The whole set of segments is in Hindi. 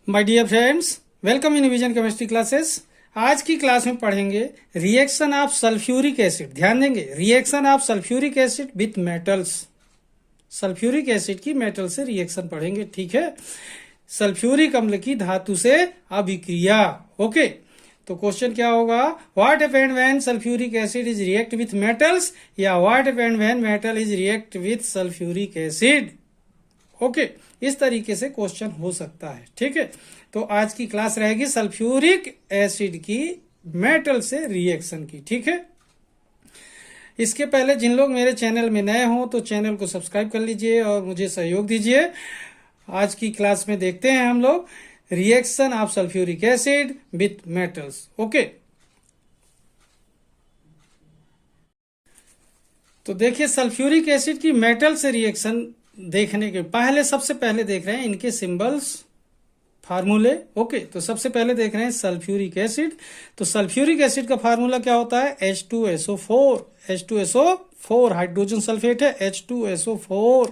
My dear friends, welcome in Vision chemistry classes. आज की क्लास में पढ़ेंगे रिएक्शन ऑफ सल्फ्यूरिक एसिड। ध्यान देंगे, reaction of sulphuric acid with metals. Sulphuric acid की मेटल से रिएक्शन पढ़ेंगे, ठीक है। सल्फ्यूरिक अम्ल की धातु से अभिक्रिया। ओके, तो क्वेश्चन क्या होगा, what happened when sulphuric acid is react with metals, या what happened when metal is react with sulphuric acid. Okay, इस तरीके से क्वेश्चन हो सकता है, ठीक है। तो आज की क्लास रहेगी सल्फ्यूरिक एसिड की मेटल से रिएक्शन की, ठीक है। इसके पहले जिन लोग मेरे चैनल में नए हों तो चैनल को सब्सक्राइब कर लीजिए और मुझे सहयोग दीजिए। आज की क्लास में देखते हैं हम लोग reaction of sulphuric acid with metals. Okay, तो देखिए सल्फ्यूरिक एसिड की मेटल से रिएक्शन देखने के पहले सबसे पहले देख रहे हैं इनके सिंबल्स, फार्मूले। ओके, तो सबसे पहले देख रहे हैं सल्फ्यूरिक एसिड। तो सल्फ्यूरिक एसिड का फार्मूला क्या होता है, H2SO4। H2SO4 हाइड्रोजन सल्फेट है, H2SO4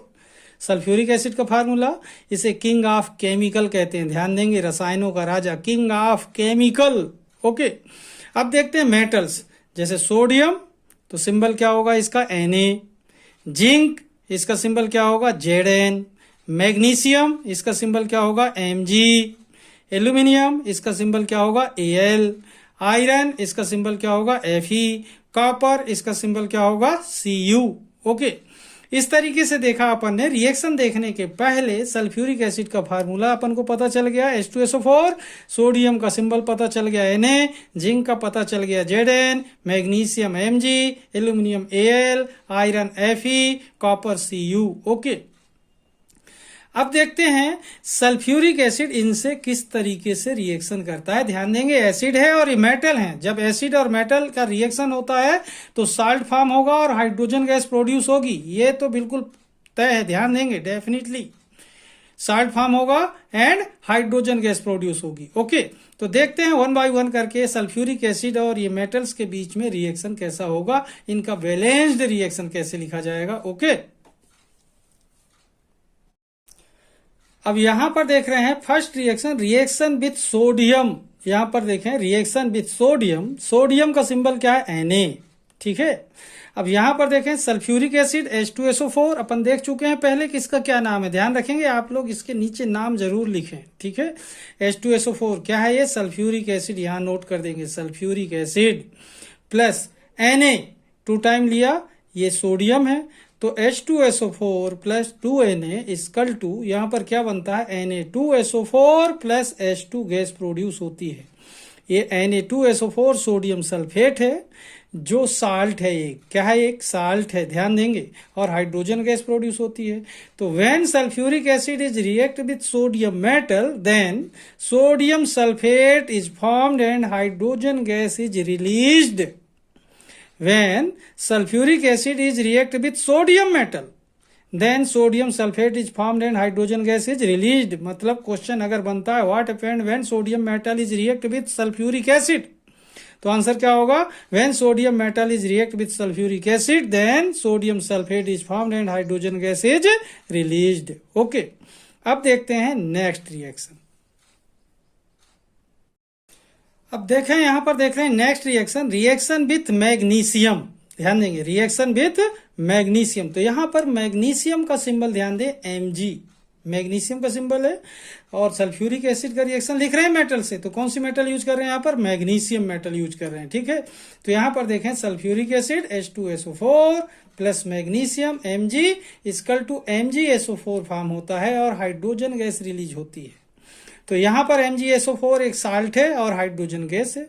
सल्फ्यूरिक एसिड का फार्मूला। इसे किंग ऑफ केमिकल कहते हैं, ध्यान देंगे, रसायनों का राजा, किंग ऑफ केमिकल। ओके, अब देखते हैं मेटल्स। जैसे सोडियम, तो सिंबल क्या होगा इसका, Na। जिंक, इसका सिंबल क्या होगा, Zn। मैग्नीशियम, इसका सिंबल क्या होगा, Mg। एल्यूमिनियम, इसका सिंबल क्या होगा, Al। आयरन, इसका सिंबल क्या होगा, Fe। कॉपर, इसका सिंबल क्या होगा, Cu। ओके, इस तरीके से देखा अपन ने। रिएक्शन देखने के पहले सल्फ्यूरिक एसिड का फार्मूला अपन को पता चल गया, H2SO4। सोडियम का सिंबल पता चल गया, Na। जिंक का पता चल गया, Zn। Magnesium Mg। Aluminium Al। Iron Fe। Copper Cu। Okay, अब देखते हैं सल्फ्यूरिक एसिड इनसे किस तरीके से रिएक्शन करता है। ध्यान देंगे, एसिड है और ये मेटल है। जब एसिड और मेटल का रिएक्शन होता है तो साल्ट फॉर्म होगा और हाइड्रोजन गैस प्रोड्यूस होगी, ये तो बिल्कुल तय है। ध्यान देंगे, डेफिनेटली साल्ट फॉर्म होगा एंड हाइड्रोजन गैस प्रोड्यूस होगी। ओके, तो देखते हैं वन बाय वन करके सल्फ्यूरिक एसिड और ये मेटल्स के बीच में रिएक्शन कैसा होगा, इनका बैलेंस्ड रिएक्शन कैसे लिखा जाएगा। ओके, अब यहां पर देख रहे हैं first reaction, reaction with sodium. यहां पर देखें रिएक्शन विथ सोडियम, सोडियम का सिंबल क्या है, Na, ठीक है। अब यहां पर देखें सल्फ्यूरिक एसिड H2SO4 अपन देख चुके हैं पहले कि इसका क्या नाम है। ध्यान रखेंगे आप लोग, इसके नीचे नाम जरूर लिखें, ठीक है। H2SO4 क्या है, ये सल्फ्यूरिक एसिड, यहां नोट कर देंगे, sulphuric acid plus Na, 2 time लिया, ये सोडियम है। तो H2SO4 plus 2Na equal to, यहां पर क्या बनता है, Na2SO4 plus H2 gas produce होती है। ये Na2SO4 सोडियम सल्फेट है, जो साल्ट है, ये क्या है, एक साल्ट है, ध्यान देंगे, और हाइड्रोजन गैस प्रोड्यूस होती है। तो when sulphuric acid is react with sodium metal, then sodium sulphate is formed and hydrogen gas is released. When sulfuric acid is react with sodium metal, then sodium sulfate is formed and hydrogen gas is released। मतलब क्वेश्चन अगर बनता है what happened when sodium metal is react with sulfuric acid, तो आंसर क्या होगा, when sodium metal is react with sulfuric acid, then sodium sulfate is formed and hydrogen gas is released। Okay, अब देखते हैं नेक्स्ट रिएक्शन। अब देखें, यहां पर देख रहे हैं next reaction, reaction with magnesium. ध्यान देंगे, रिएक्शन विथ मैग्नीशियम। तो यहां पर मैग्नीशियम का सिंबल ध्यान दें, Mg, मैग्नीशियम का सिंबल है। और सल्फ्यूरिक एसिड का रिएक्शन लिख रहे हैं मेटल से, तो कौन सी मेटल यूज कर रहे हैं, यहां पर मैग्नीशियम मेटल यूज कर रहे हैं, ठीक है। तो यहां पर देखें sulphuric acid H2SO4 plus magnesium Mg equal to MgSO4 form होता है और हाइड्रोजन गैस रिलीज होती है। तो यहां पर MgSO4 एक साल्ट है और हाइड्रोजन गैस है।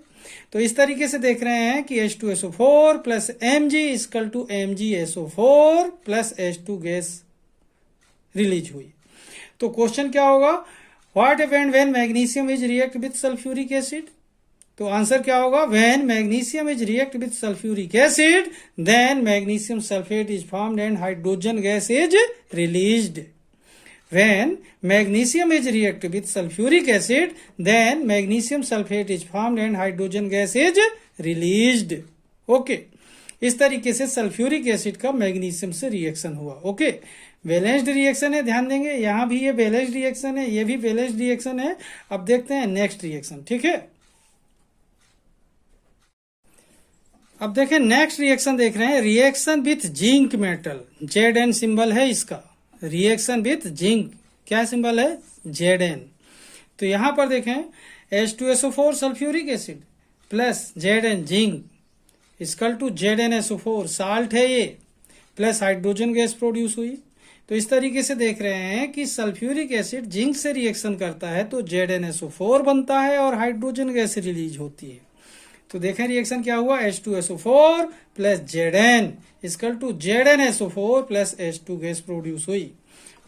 तो इस तरीके से देख रहे हैं कि H2SO4 plus Mg equal to MgSO4 plus H2 gas release हुई। तो क्वेश्चन क्या होगा, what happened when magnesium is react with sulphuric acid. तो आंसर क्या होगा, when magnesium is react with sulphuric acid, then magnesium sulphate is formed and hydrogen gas is released. When magnesium is react with sulfuric acid, then magnesium sulfate is formed and hydrogen gas is released। Okay, इस तरीके से सल्फ्यूरिक एसिड का मैग्नीशियम से रिएक्शन हुआ। ओके, बैलेंस्ड रिएक्शन है, ध्यान देंगे, यहां भी ये बैलेंस्ड रिएक्शन है, ये भी बैलेंस्ड रिएक्शन है। अब देखते हैं नेक्स्ट रिएक्शन, ठीक है। अब देखें नेक्स्ट रिएक्शन देख रहे हैं, reaction with zinc metal, Zn symbol है इसका, रिएक्शन विथ जिंक, क्या सिंबल है, Zn। तो यहां पर देखें H2SO4 sulphuric acid plus Zn zinc equal to ZnSO4 salt है ये, प्लस हाइड्रोजन गैस प्रोड्यूस हुई। तो इस तरीके से देख रहे हैं कि सल्फ्यूरिक एसिड जिंक से रिएक्शन करता है तो ZnSO4 बनता है और हाइड्रोजन गैस रिलीज होती है। तो देखें रिएक्शन क्या हुआ, H2SO4 plus Zn equal to ZnSO4 plus H2 gas produce हुई।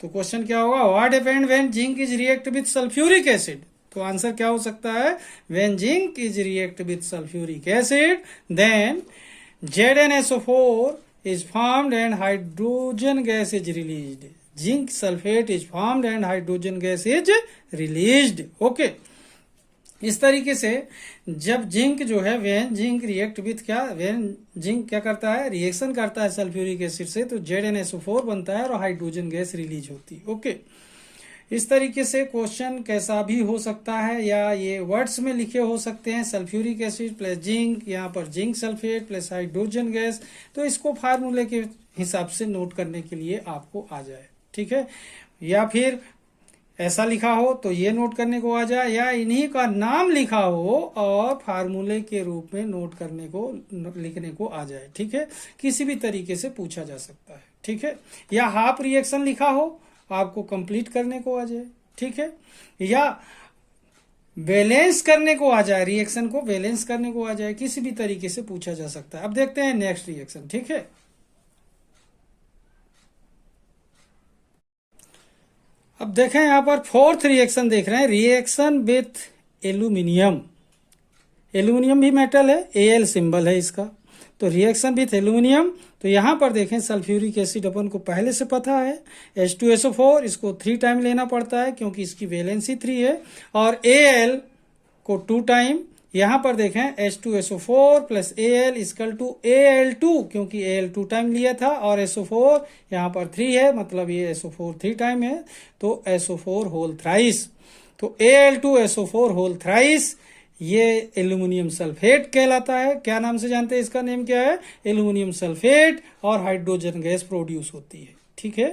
तो क्वेश्चन क्या होगा, what happened when zinc is react with sulphuric acid. तो आंसर क्या हो सकता है, when zinc is react with sulphuric acid then ZnSO4 is formed and hydrogen gas is released, zinc sulphate is formed and hydrogen gas is released. Okay, इस तरीके से जब जिंक जो है, वेन जिंक रिएक्ट विथ क्या, वेन जिंक क्या करता है, रिएक्शन करता है सल्फ्यूरिक एसिड से तो ZnSO4 बनता है और हाइड्रोजन गैस रिलीज होती है। ओके, इस तरीके से क्वेश्चन कैसा भी हो सकता है या ये वर्ड्स में लिखे हो सकते हैं, सल्फ्यूरिक एसिड प्लस जिंक, यहाँ पर zinc sulphate plus hydrogen gas. तो इसको फार्मूले के हिसाब से नोट करने के लिए आपको आ जाए, ठीक है। या फिर ऐसा लिखा हो तो ये नोट करने को आ जाए, या इन्हीं का नाम लिखा हो और फार्मूले के रूप में नोट करने को, लिखने को आ जाए, ठीक है। किसी भी तरीके से पूछा जा सकता है, ठीक है। या हाफ रिएक्शन लिखा हो आपको कंप्लीट करने को आ जाए, ठीक है। या बैलेंस करने को आ जाए, रिएक्शन को बैलेंस करने को आ जाए, किसी भी तरीके से पूछा जा सकता है। अब देखते हैं नेक्स्ट रिएक्शन, ठीक है। अब देखें यहां पर फोर्थ रिएक्शन देख रहे हैं, रिएक्शन विथ एल्यूमिनियम। एल्यूमिनियम भी मेटल है, Al सिंबल है इसका। तो रिएक्शन विथ एल्यूमिनियम, तो यहां पर देखें सल्फ्यूरिक एसिड अपन को पहले से पता है, H2SO4 इसको 3 टाइम लेना पड़ता है क्योंकि इसकी वैलेंसी 3 है, और Al को 2 टाइम। यहां पर देखें H2SO4 plus Al equal to Al2 क्योंकि Al 2 टाइम लिया था और SO4 यहां पर 3 है, मतलब ये SO4 3 टाइम है, तो SO4 होल थ्राइस। तो Al2SO4 होल थ्राइस ये एल्यूमिनियम सल्फेट कहलाता है। क्या नाम से जानते हैं, इसका नेम क्या है, एल्यूमिनियम सल्फेट, और हाइड्रोजन गैस प्रोड्यूस होती है, ठीक है।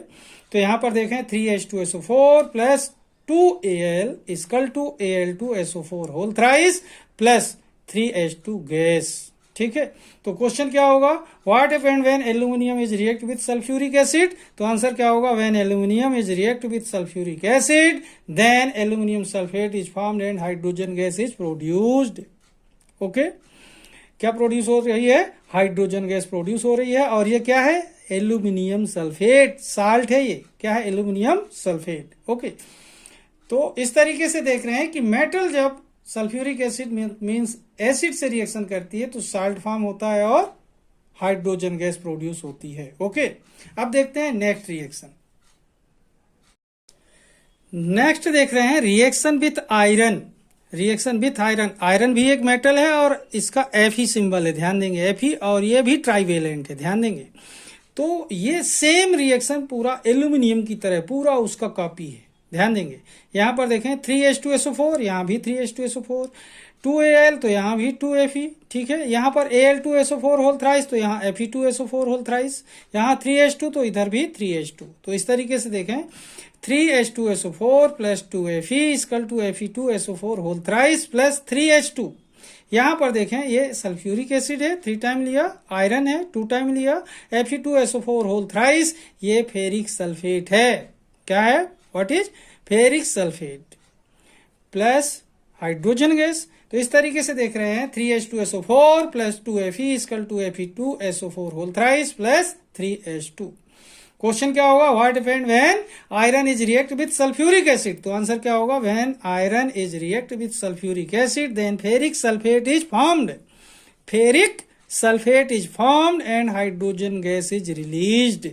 तो यहां पर देखें 3H2SO4 plus 2Al equal to Al2SO4 whole thrice plus 3H2 gas, ठीक है। तो क्वेश्चन क्या होगा, what happened when aluminium is react with sulphuric acid. तो आंसर क्या होगा, when aluminium is react with sulphuric acid then aluminium sulphate is formed and hydrogen gas is produced. Okay, क्या प्रोड्यूस हो रही है, हाइड्रोजन गैस प्रोड्यूस हो रही है, और ये क्या है, एल्यूमिनियम सल्फेट, साल्ट है ये, क्या है, एल्यूमिनियम सल्फेट। ओके, तो इस तरीके से देख रहे हैं कि मेटल जब सल्फ्यूरिक एसिड मींस एसिड से रिएक्शन करती है तो साल्ट फॉर्म होता है और हाइड्रोजन गैस प्रोड्यूस होती है। ओके, अब देखते हैं नेक्स्ट रिएक्शन। नेक्स्ट देख रहे हैं reaction with iron. Reaction with iron, iron भी एक मेटल है और इसका Fe सिंबल है, ध्यान देंगे Fe, और ये भी ट्राइवेलेंट है, ध्यान देंगे। तो ये सेम रिएक्शन पूरा एल्यूमिनियम की तरह पूरा उसका कॉपी है, ध्यान देंगे। यहां पर देखें 3H2SO4, यहां भी 3H2SO4, 2Al तो यहां भी 2Fe, ठीक है। यहां पर Al2SO4 होल थ्राइस तो यहां Fe2SO4 होल थ्राइस, यहां 3H2 तो इधर भी 3H2। तो इस तरीके से देखें 3H2SO4 plus 2Fe equal to Fe2SO4 whole thrice plus 3H2। यहां पर देखें ये सल्फ्यूरिक एसिड है, 3 टाइम लिया, आयरन है 2 टाइम लिया, Fe2SO4 होल थ्राइस, ये फेरिक सल्फेट है, क्या है, what is, ferric sulphate plus hydrogen gas. तो इस तरीके से देख रहे हैं 3H2SO4 plus 2Fe equal to Fe2SO4 whole thrice plus 3H2। Question क्या होगा, what happened when iron is react with sulphuric acid. तो आंसर क्या होगा, when iron is react with sulphuric acid then ferric sulphate is formed, ferric sulphate is formed and hydrogen gas is released.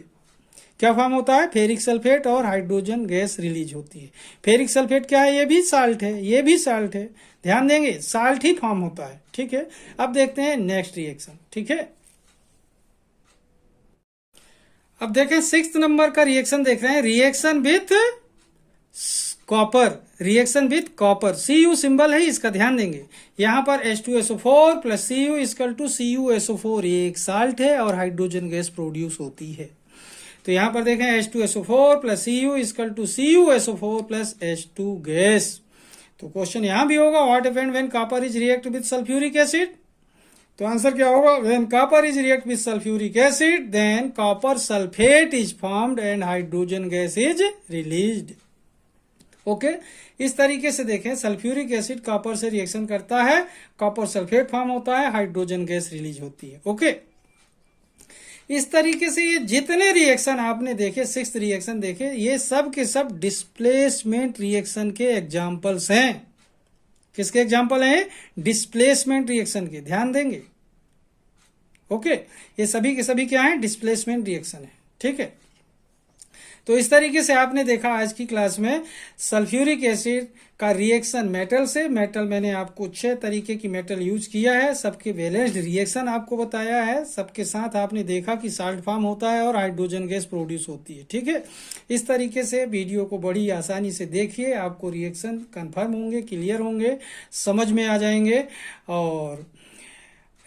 क्या फॉर्म होता है, फेरिक सल्फेट और हाइड्रोजन गैस रिलीज होती है। फेरिक सल्फेट क्या है, ये भी साल्ट है, ये भी साल्ट है, ध्यान देंगे साल्ट ही फॉर्म होता है, ठीक है। अब देखते हैं नेक्स्ट रिएक्शन, ठीक है। अब देखें 6th नंबर का रिएक्शन देख रहे हैं, reaction with copper, reaction with copper, Cu symbol है, इसका ध्यान देंगे। यहां पर H2SO4 plus Cu equal to CuSO4 ये एक साल्ट है और हाइड्रोजन गैस प्रोड्यूस होती है। तो यहां पर देखें H2SO4 plus Cu equal to CuSO4 plus H2 gas. तो क्वेश्चन यहां भी होगा, what happened when copper is react with sulphuric acid. तो आंसर क्या होगा, when copper is react with sulphuric acid then copper sulphate is formed and hydrogen gas is released. Okay, इस तरीके से देखें, सल्फ्यूरिक एसिड कॉपर से रिएक्शन करता है, कॉपर सल्फेट फॉर्म होता है, हाइड्रोजन गैस रिलीज होती है। ओके, इस तरीके से ये जितने रिएक्शन आपने देखे, 6th रिएक्शन देखे, ये सब के सब डिस्प्लेसमेंट रिएक्शन के एग्जाम्पल्स हैं। किसके एग्जाम्पल हैं? डिस्प्लेसमेंट रिएक्शन के, ध्यान देंगे। ओके, ये सभी के सभी क्या हैं? डिस्प्लेसमेंट रिएक्शन है। ठीक है, तो इस तरीके से आपने देखा आज की क्लास में सल्फ्यूरिक एसिड का रिएक्शन मेटल से। मेटल मैंने आपको 6 तरीके की मेटल यूज किया है, सबके बैलेंस्ड रिएक्शन आपको बताया है, सबके साथ आपने देखा कि साल्ट फॉर्म होता है और हाइड्रोजन गैस प्रोड्यूस होती है। ठीक है, इस तरीके से वीडियो को बड़ी आसानी से देखिए, आपको रिएक्शन कंफर्म होंगे, क्लियर होंगे, समझ में आ जाएंगे और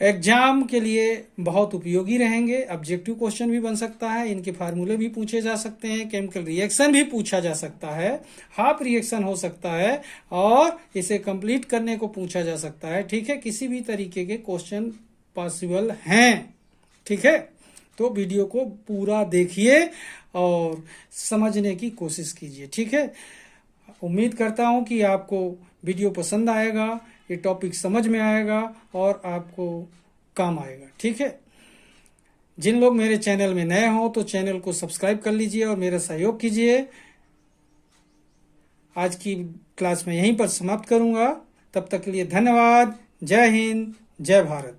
एग्जाम के लिए बहुत उपयोगी रहेंगे। ऑब्जेक्टिव क्वेश्चन भी बन सकता है, इनके फार्मूले भी पूछे जा सकते हैं, केमिकल रिएक्शन भी पूछा जा सकता है, हाफ रिएक्शन हो सकता है और इसे कंप्लीट करने को पूछा जा सकता है। ठीक है, किसी भी तरीके के क्वेश्चन पॉसिबल हैं। ठीक है, तो वीडियो को पूरा देखिए और समझने की कोशिश कीजिए। ठीक है, उम्मीद करता हूं कि आपको वीडियो पसंद आएगा, ये टॉपिक समझ में आएगा और आपको काम आएगा। ठीक है, जिन लोग मेरे चैनल में नए हो तो चैनल को सब्सक्राइब कर लीजिए और मेरा सहयोग कीजिए। आज की क्लास में यहीं पर समाप्त करूंगा, तब तक के लिए धन्यवाद। जय हिंद, जय भारत।